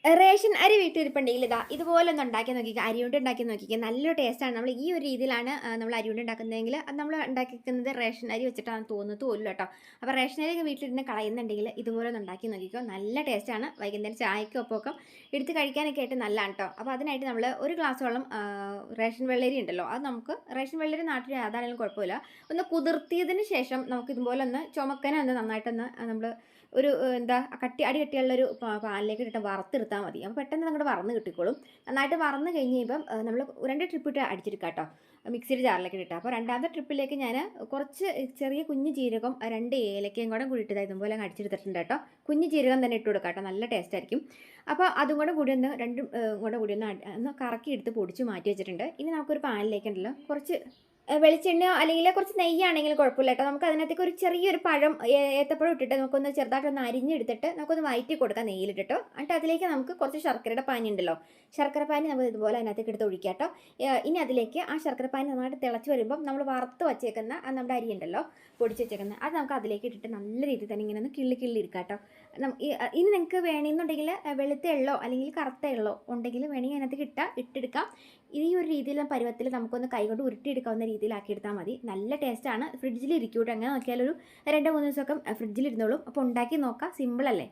Ration അരി വീട്ടിലിരിപ്പുണ്ടെങ്കിൽ ഇതുപോലെ ഒന്ന് ഉണ്ടാക്കി നോക്കിക്കുക. അരി കൊണ്ട് ഉണ്ടാക്കി നോക്കിക്കുക. നല്ലൊരു ടേസ്റ്റാണ്. നമ്മൾ ഈ ഒരു രീതിയിലാണ് നമ്മൾ അരി കൊണ്ട് ഉണ്ടാക്കുന്നതെങ്കിൽ അത് നമ്മൾ ഉണ്ടാക്കിക്കുന്നത് റേഷൻ അരി വെച്ചിട്ടാണ് തോന്നുന്നത് പോലും കേട്ടോ. അപ്പോൾ റേഷൻ അരിയൊക്കെ വീട്ടിലിരുന്ന് കളയുന്നുണ്ടെങ്കിൽ ഇതുപോലെ ഒന്ന് ഉണ്ടാക്കി നോക്കിക്കോ. നല്ല ടേസ്റ്റാണ്. വൈകുന്നേരം ചായക്കൊപ്പം എടുത്ത് കഴിക്കാനൊക്കെ ആയിട്ട് നല്ലതാണ് കേട്ടോ. അപ്പോൾ അതിനായിട്ട് നമ്മൾ ഒരു ഗ്ലാസ്സോളം റേഷൻ വെള്ളരി ഉണ്ടല്ലോ, അത് നമുക്ക് റേഷൻ വെള്ളരി നാട്ടിൽ അതാണെങ്കിലും കുഴപ്പമില്ല. ഒന്ന് കുതിർത്തിയതിന് ശേഷം നമുക്ക് ഇതുപോലെ ഒന്ന് ചുമക്കനെ ഒന്ന് നന്നായിട്ടൊന്ന് നമ്മൾ ഒരു എന്താ അടി കട്ടിയുള്ളൊരു പാനിലേക്ക് ഇട്ടിട്ട് വറുത്തെടുത്താൽ മതി. അപ്പോൾ പെട്ടെന്ന് അങ്ങോട്ട് വറന്ന് കിട്ടിക്കോളും. നന്നായിട്ട് വറന്ന് കഴിഞ്ഞ് കഴിയുമ്പം നമ്മൾ 2 ട്രിപ്പ് ഇട്ട് അടിച്ചെടുക്കാം കേട്ടോ, മിക്സിയുടെ ജാറിലേക്ക് ഇട്ടിട്ട്. അപ്പോൾ രണ്ടാമത്തെ ട്രിപ്പിലേക്ക് ഞാൻ കുറച്ച് ചെറിയ കുഞ്ഞ് ജീരകം 2 ഏലക്കയും കൂടെ കൂടി ഇട്ട് ഇതുപോലെ അടിച്ചെടുത്തിട്ടുണ്ട് കേട്ടോ. കുഞ്ഞ് ജീരകം തന്നെ ഇട്ട് കൊടുക്കാം കേട്ടോ, നല്ല ടേസ്റ്റ് ആയിരിക്കും. അപ്പോൾ അതും കൂടെ കൂടി ഒന്ന് രണ്ടും കൂടെ കൂടി ഒന്ന് കറക്കി എടുത്ത് പൊടിച്ച് മാറ്റി വെച്ചിട്ടുണ്ട്. ഇനി നമുക്കൊരു പാനിലേക്കുണ്ടല്ലോ കുറച്ച് വെളിച്ചെണ്ണയോ അല്ലെങ്കിൽ കുറച്ച് നെയ്യാണെങ്കിലും കുഴപ്പമില്ല കേട്ടോ. നമുക്ക് അതിനകത്തേക്ക് ഒരു ചെറിയൊരു പഴം ഏത്തപ്പഴം ഇട്ടിട്ട് നമുക്കൊന്ന് ചെറുതായിട്ടൊന്ന് അരിഞ്ഞെടുത്തിട്ട് നമുക്കൊന്ന് വയറ്റി കൊടുക്കാം നെയ്യിലിട്ടിട്ടോ. എന്നിട്ട് അതിലേക്ക് നമുക്ക് കുറച്ച് ശർക്കരയുടെ പാനി ഉണ്ടല്ലോ, ശർക്കര പാനി നമുക്ക് ഇതുപോലെ അതിനകത്തേക്ക് എടുത്ത് ഒഴിക്കാം കേട്ടോ. ഇനി അതിലേക്ക് ആ ശർക്കര പാനി നന്നായിട്ട് തിളച്ച് വരുമ്പം നമ്മൾ വറുത്ത് വച്ചേക്കുന്ന നമ്മുടെ അരി ഉണ്ടല്ലോ, പൊടിച്ച് വെച്ചേക്കുന്നത്, അത് നമുക്ക് അതിലേക്ക് ഇട്ടിട്ട് നല്ല രീതിയിൽ തന്നെ ഇങ്ങനെ ഒന്ന് കിള്ളി ഇരിക്കാം കേട്ടോ. ഇനി നിങ്ങൾക്ക് വേണമെന്നുണ്ടെങ്കിൽ വെളുത്ത എള്ളോ അല്ലെങ്കിൽ കറുത്ത എള്ളോ ഉണ്ടെങ്കിൽ വേണമെങ്കിൽ അതിനകത്തേക്ക് ഇട്ടെടുക്കാം. ഈ ഒരു രീതിയിൽ പരുവത്തിൽ നമുക്കൊന്ന് കൈകൊണ്ട് ഉരുട്ടിയെടുക്കാവുന്ന രീതിയിലാക്കി എടുത്താൽ മതി. നല്ല ടേസ്റ്റാണ്. ഫ്രിഡ്ജിൽ ഇരിക്കൂട്ടോ. അങ്ങനെ നോക്കിയാൽ ഒരു 2-3 ദിവസമൊക്കെ ഫ്രിഡ്ജിലിരുന്നോളും. അപ്പോൾ ഉണ്ടാക്കി നോക്കാം. സിമ്പിളല്ലേ?